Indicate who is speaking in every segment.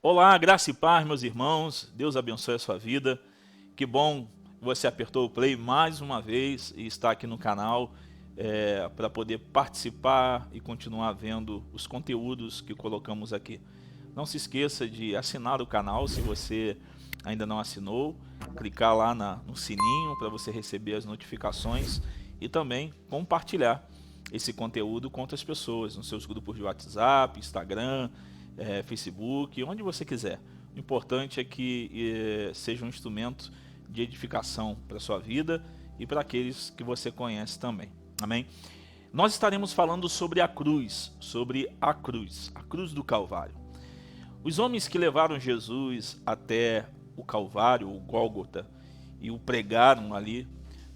Speaker 1: Olá, graça e paz, meus irmãos. Deus abençoe a sua vida. Que bom que você apertou o play mais uma vez e está aqui no canal para poder participar e continuar vendo os conteúdos que colocamos aqui. Não se esqueça de assinar o canal se você ainda não assinou, clicar lá no sininho para você receber as notificações e também compartilhar esse conteúdo com outras pessoas, nos seus grupos de WhatsApp, Instagram, Facebook, onde você quiser. O importante é que seja um instrumento de edificação para a sua vida e para aqueles que você conhece também. Amém? Nós estaremos falando sobre a cruz do Calvário. Os homens que levaram Jesus até o Calvário, o Gólgota, e o pregaram ali,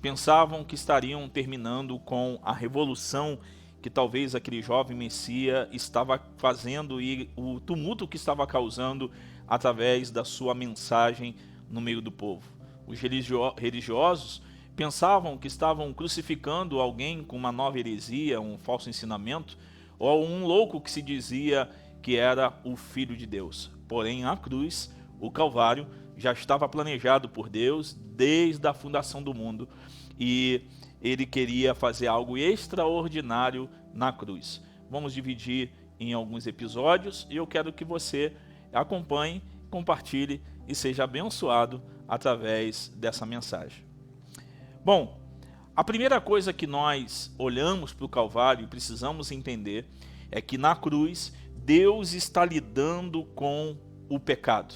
Speaker 1: pensavam que estariam terminando com a revolução que talvez aquele jovem Messias estava fazendo e o tumulto que estava causando através da sua mensagem no meio do povo. Os religiosos pensavam que estavam crucificando alguém com uma nova heresia, um falso ensinamento, ou um louco que se dizia que era o Filho de Deus. Porém, a cruz, o Calvário, já estava planejado por Deus desde a fundação do mundo e ele queria fazer algo extraordinário na cruz. Vamos dividir em alguns episódios e eu quero que você acompanhe, compartilhe e seja abençoado através dessa mensagem. Bom, a primeira coisa que nós olhamos para o Calvário e precisamos entender é que na cruz Deus está lidando com o pecado.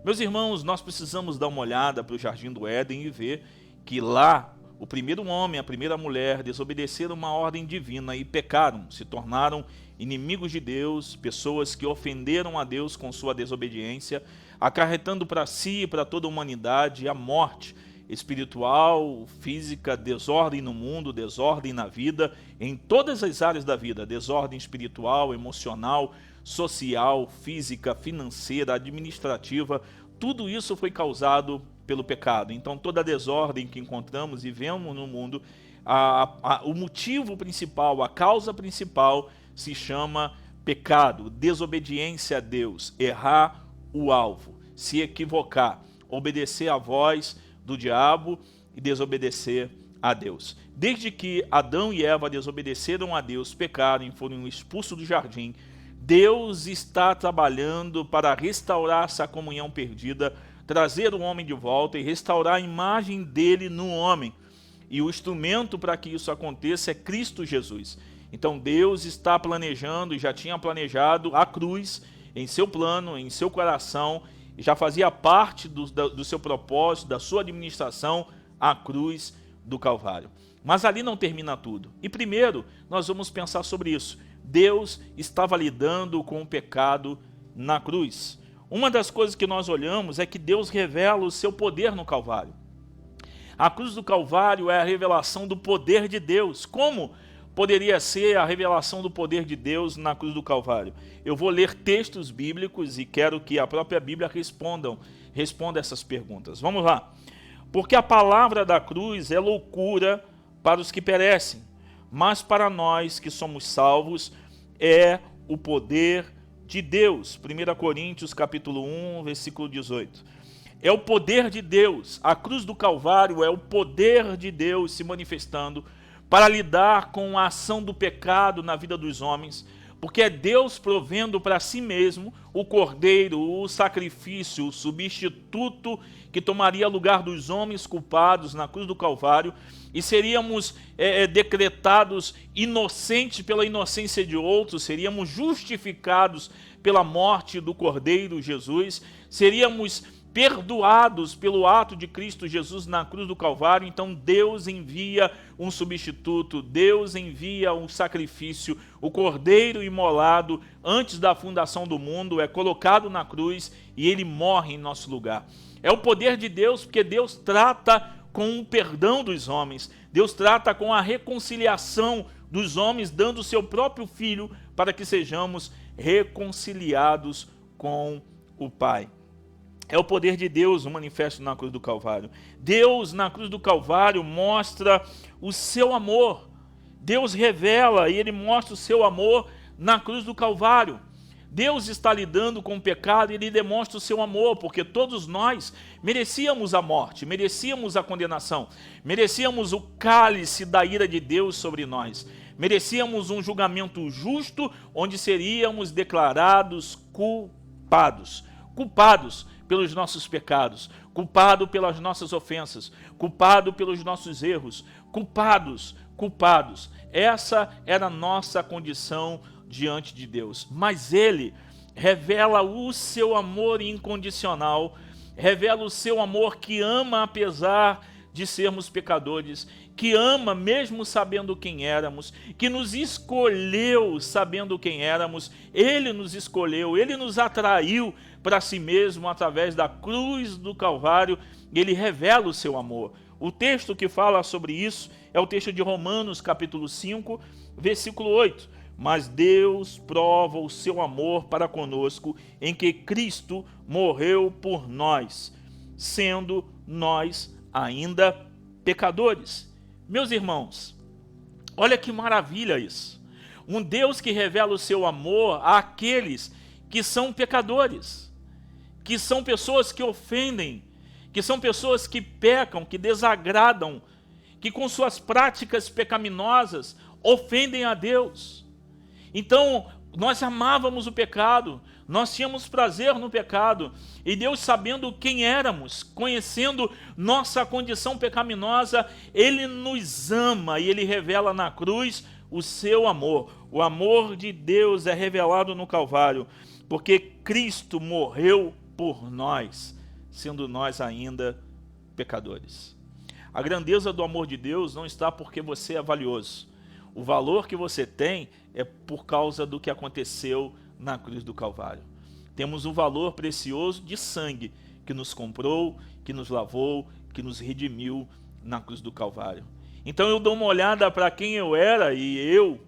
Speaker 1: Meus irmãos, nós precisamos dar uma olhada para o Jardim do Éden e ver que lá o primeiro homem, a primeira mulher desobedeceram uma ordem divina e pecaram, se tornaram inimigos de Deus, pessoas que ofenderam a Deus com sua desobediência, acarretando para si e para toda a humanidade a morte espiritual, física, desordem no mundo, desordem na vida, em todas as áreas da vida, desordem espiritual, emocional, social, física, financeira, administrativa, tudo isso foi causado pelo pecado. Então toda a desordem que encontramos e vemos no mundo, o motivo principal, a causa principal se chama pecado, desobediência a Deus, errar o alvo, se equivocar, obedecer à voz do diabo e desobedecer a Deus. Desde que Adão e Eva desobedeceram a Deus, pecaram e foram expulsos do jardim, Deus está trabalhando para restaurar essa comunhão perdida, trazer o homem de volta e restaurar a imagem dele no homem. E o instrumento para que isso aconteça é Cristo Jesus. Então Deus está planejando e já tinha planejado a cruz em seu plano, em seu coração, e já fazia parte do seu propósito, da sua administração, a cruz do Calvário. Mas ali não termina tudo. E primeiro nós vamos pensar sobre isso. Deus estava lidando com o pecado na cruz. Uma das coisas que nós olhamos é que Deus revela o seu poder no Calvário. A cruz do Calvário é a revelação do poder de Deus. Como poderia ser a revelação do poder de Deus na cruz do Calvário? Eu vou ler textos bíblicos e quero que a própria Bíblia responda essas perguntas. Vamos lá. Porque a palavra da cruz é loucura para os que perecem, mas para nós que somos salvos é o poder de Deus. 1 Coríntios capítulo 1, versículo 18. É o poder de Deus. A cruz do Calvário é o poder de Deus se manifestando para lidar com a ação do pecado na vida dos homens, porque é Deus provendo para si mesmo o cordeiro, o sacrifício, o substituto que tomaria lugar dos homens culpados na cruz do Calvário e seríamos decretados inocentes pela inocência de outros, seríamos justificados pela morte do cordeiro Jesus, seríamos perdoados pelo ato de Cristo Jesus na cruz do Calvário. Então Deus envia um substituto, Deus envia um sacrifício, o cordeiro imolado antes da fundação do mundo é colocado na cruz e ele morre em nosso lugar. É o poder de Deus, porque Deus trata com o perdão dos homens, Deus trata com a reconciliação dos homens, dando o seu próprio Filho para que sejamos reconciliados com o Pai. É o poder de Deus o manifesto na cruz do Calvário. Deus na cruz do Calvário mostra o seu amor. Deus revela e ele mostra o seu amor na cruz do Calvário. Deus está lidando com o pecado e Ele demonstra o seu amor, porque todos nós merecíamos a morte, merecíamos a condenação, merecíamos o cálice da ira de Deus sobre nós, merecíamos um julgamento justo, onde seríamos declarados culpados. Culpados pelos nossos pecados, culpado pelas nossas ofensas, culpado pelos nossos erros, culpados. Essa era a nossa condição diante de Deus. Mas Ele revela o seu amor incondicional, revela o seu amor que ama apesar de sermos pecadores, que ama mesmo sabendo quem éramos, que nos escolheu sabendo quem éramos. Ele nos escolheu, Ele nos atraiu para si mesmo através da cruz do Calvário, e Ele revela o seu amor. O texto que fala sobre isso é o texto de Romanos, capítulo 5, versículo 8. Mas Deus prova o seu amor para conosco em que Cristo morreu por nós, sendo nós ainda pecadores. Meus irmãos, olha que maravilha isso. Um Deus que revela o seu amor àqueles que são pecadores, que são pessoas que ofendem, que são pessoas que pecam, que desagradam, que com suas práticas pecaminosas ofendem a Deus. Então, nós amávamos o pecado, nós tínhamos prazer no pecado, e Deus, sabendo quem éramos, conhecendo nossa condição pecaminosa, Ele nos ama e Ele revela na cruz o seu amor. O amor de Deus é revelado no Calvário, porque Cristo morreu por nós, sendo nós ainda pecadores. A grandeza do amor de Deus não está porque você é valioso. O valor que você tem é por causa do que aconteceu na cruz do Calvário. Temos um valor precioso de sangue que nos comprou, que nos lavou, que nos redimiu na cruz do Calvário. Então eu dou uma olhada para quem eu era, e eu,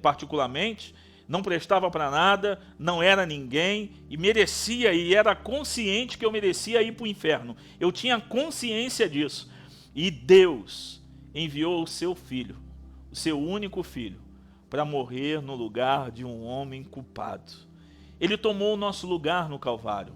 Speaker 1: particularmente, não prestava para nada, não era ninguém, e merecia, e era consciente que eu merecia ir para o inferno. Eu tinha consciência disso. E Deus enviou o seu Filho, o seu único Filho, para morrer no lugar de um homem culpado. Ele tomou o nosso lugar no Calvário.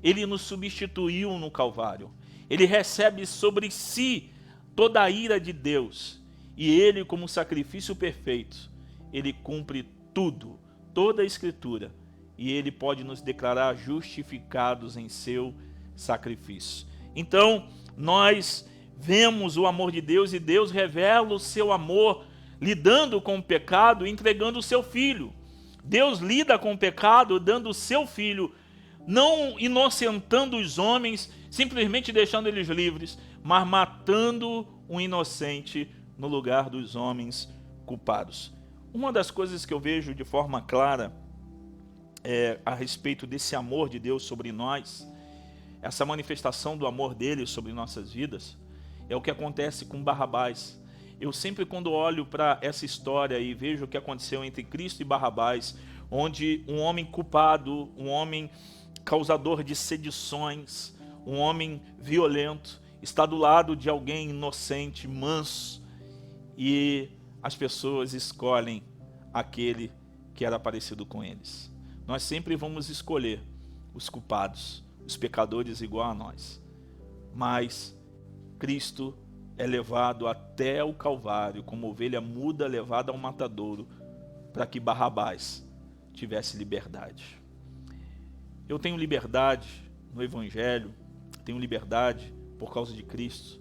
Speaker 1: Ele nos substituiu no Calvário. Ele recebe sobre si toda a ira de Deus. E Ele, como sacrifício perfeito, Ele cumpre tudo, toda a Escritura. E Ele pode nos declarar justificados em seu sacrifício. Então, nós vemos o amor de Deus, e Deus revela o seu amor lidando com o pecado, entregando o seu Filho. Deus lida com o pecado dando o seu Filho, não inocentando os homens, simplesmente deixando eles livres, mas matando um inocente no lugar dos homens culpados. Uma das coisas que eu vejo de forma clara a respeito desse amor de Deus sobre nós, essa manifestação do amor dele sobre nossas vidas, é o que acontece com Barrabás. Eu sempre, quando olho para essa história e vejo o que aconteceu entre Cristo e Barrabás, onde um homem culpado, um homem causador de sedições, um homem violento, está do lado de alguém inocente, manso, e as pessoas escolhem aquele que era parecido com eles. Nós sempre vamos escolher os culpados, os pecadores igual a nós. Mas Cristo é levado até o Calvário, como ovelha muda levada ao matadouro, para que Barrabás tivesse liberdade. Eu tenho liberdade no Evangelho, tenho liberdade por causa de Cristo.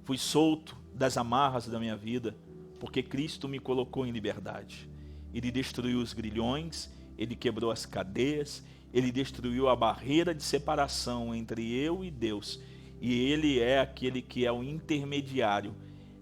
Speaker 1: Fui solto das amarras da minha vida, porque Cristo me colocou em liberdade. Ele destruiu os grilhões, Ele quebrou as cadeias, Ele destruiu a barreira de separação entre eu e Deus. E Ele é aquele que é o intermediário,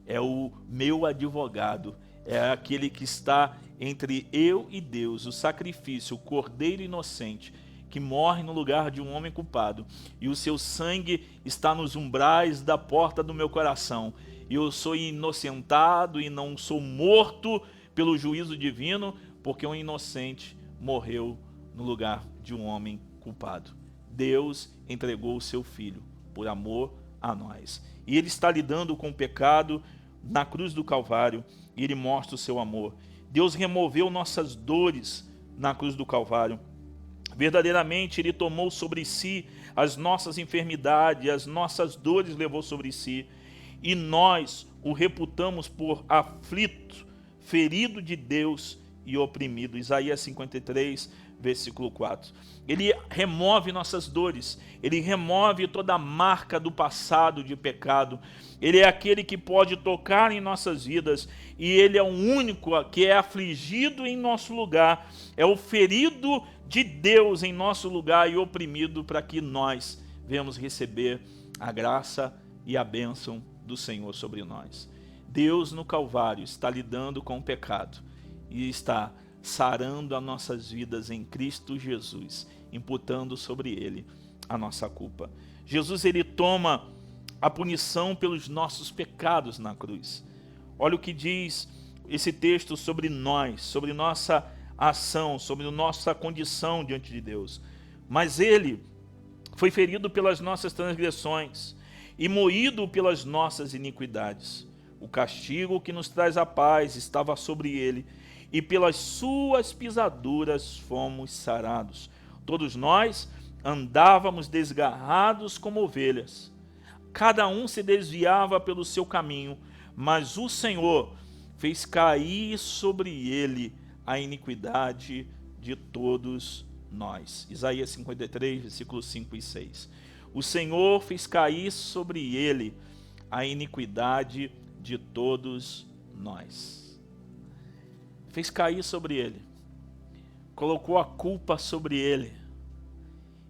Speaker 1: é o meu advogado, é aquele que está entre eu e Deus, o sacrifício, o cordeiro inocente, que morre no lugar de um homem culpado. E o seu sangue está nos umbrais da porta do meu coração. E eu sou inocentado e não sou morto pelo juízo divino, porque um inocente morreu no lugar de um homem culpado. Deus entregou o seu Filho por amor a nós. E Ele está lidando com o pecado na cruz do Calvário, e Ele mostra o seu amor. Deus removeu nossas dores na cruz do Calvário. Verdadeiramente Ele tomou sobre si as nossas enfermidades, as nossas dores levou sobre si, e nós o reputamos por aflito, ferido de Deus e oprimido. Isaías 53, versículo 4. Ele remove nossas dores, Ele remove toda a marca do passado de pecado. Ele é aquele que pode tocar em nossas vidas, e Ele é o único que é afligido em nosso lugar, é o ferido de Deus em nosso lugar e oprimido, para que nós venhamos receber a graça e a bênção do Senhor sobre nós. Deus no Calvário está lidando com o pecado e está sarando as nossas vidas em Cristo Jesus, imputando sobre Ele a nossa culpa. Jesus, Ele toma a punição pelos nossos pecados na cruz. Olha o que diz esse texto sobre nós, sobre nossa ação, sobre nossa condição diante de Deus. Mas Ele foi ferido pelas nossas transgressões e moído pelas nossas iniquidades. O castigo que nos traz a paz estava sobre Ele, e pelas suas pisaduras fomos sarados. Todos nós andávamos desgarrados como ovelhas. Cada um se desviava pelo seu caminho, mas o Senhor fez cair sobre ele a iniquidade de todos nós. Isaías 53, versículos 5 e 6. O Senhor fez cair sobre ele a iniquidade de todos nós. Fez cair sobre ele, colocou a culpa sobre ele.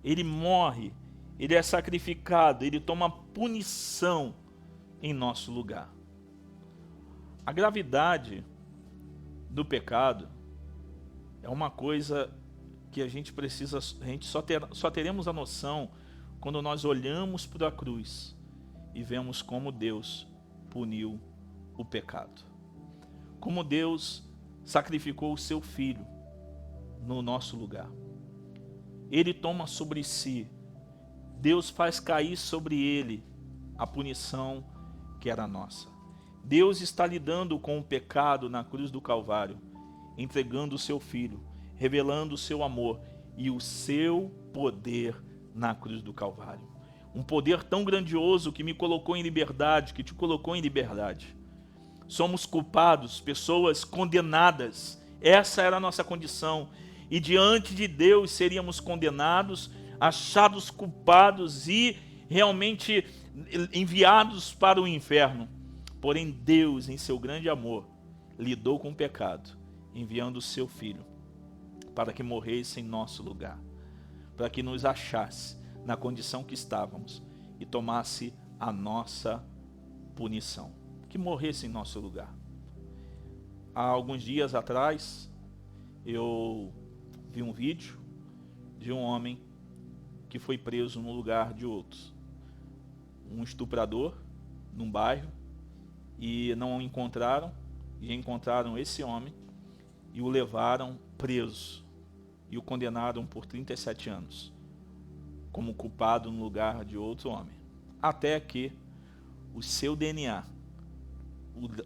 Speaker 1: Ele morre, ele é sacrificado, ele toma punição em nosso lugar. A gravidade do pecado é uma coisa que a gente só teremos a noção quando nós olhamos para a cruz e vemos como Deus puniu o pecado. Como Deus sacrificou o seu Filho no nosso lugar. Ele toma sobre si, Deus faz cair sobre ele a punição que era nossa. Deus está lidando com o pecado na cruz do Calvário, entregando o seu Filho, revelando o seu amor e o seu poder na cruz do Calvário. Um poder tão grandioso que me colocou em liberdade, que te colocou em liberdade. Somos culpados, pessoas condenadas. Essa era a nossa condição. E diante de Deus seríamos condenados, achados culpados e realmente enviados para o inferno. Porém, Deus, em seu grande amor, lidou com o pecado, enviando o seu Filho para que morresse em nosso lugar, para que nos achasse na condição que estávamos e tomasse a nossa punição, que morresse em nosso lugar. Há alguns dias atrás, eu vi um vídeo de um homem que foi preso no lugar de outros. Um estuprador num bairro, e não o encontraram, e encontraram esse homem e o levaram preso e o condenaram por 37 anos como culpado no lugar de outro homem, até que o seu DNA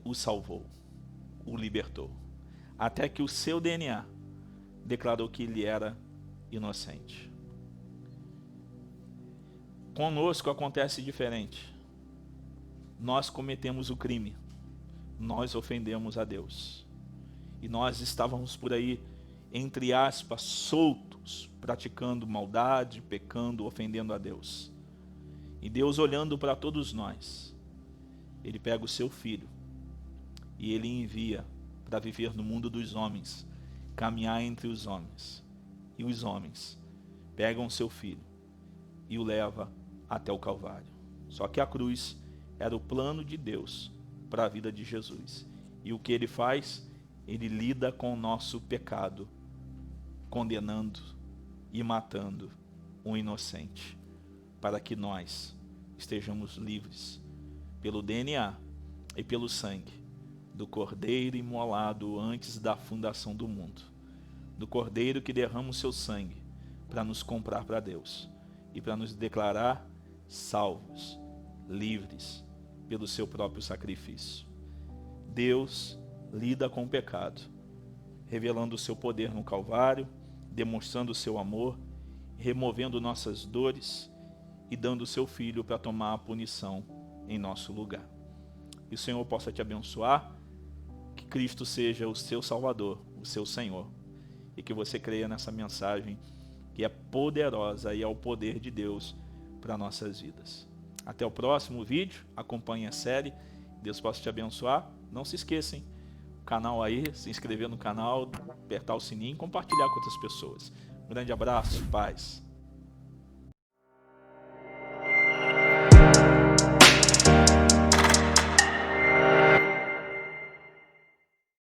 Speaker 1: o salvou, o libertou, até que o seu DNA declarou que ele era inocente. Conosco acontece diferente. Nós cometemos o crime, nós ofendemos a Deus, e nós estávamos por aí, entre aspas, soltos, praticando maldade, pecando, ofendendo a Deus. E Deus, olhando para todos nós, Ele pega o seu Filho e Ele envia para viver no mundo dos homens, caminhar entre os homens. E os homens pegam o seu Filho e o levam até o Calvário. Só que a cruz era o plano de Deus para a vida de Jesus. E o que Ele faz? Ele lida com o nosso pecado, condenando e matando um inocente, para que nós estejamos livres pelo DNA e pelo sangue do Cordeiro imolado antes da fundação do mundo, do Cordeiro que derrama o seu sangue para nos comprar para Deus e para nos declarar salvos, livres pelo seu próprio sacrifício. Deus lida com o pecado, revelando o seu poder no Calvário, demonstrando o seu amor removendo nossas dores e dando o seu Filho para tomar a punição em nosso lugar. Que o Senhor possa te abençoar, que Cristo seja o seu Salvador, o seu Senhor, e que você creia nessa mensagem que é poderosa e é o poder de Deus para nossas vidas. Até o próximo vídeo, acompanhe a série, Deus possa te abençoar. Não se esqueçam, o canal aí, se inscrever no canal, apertar o sininho e compartilhar com outras pessoas. Um grande abraço, paz.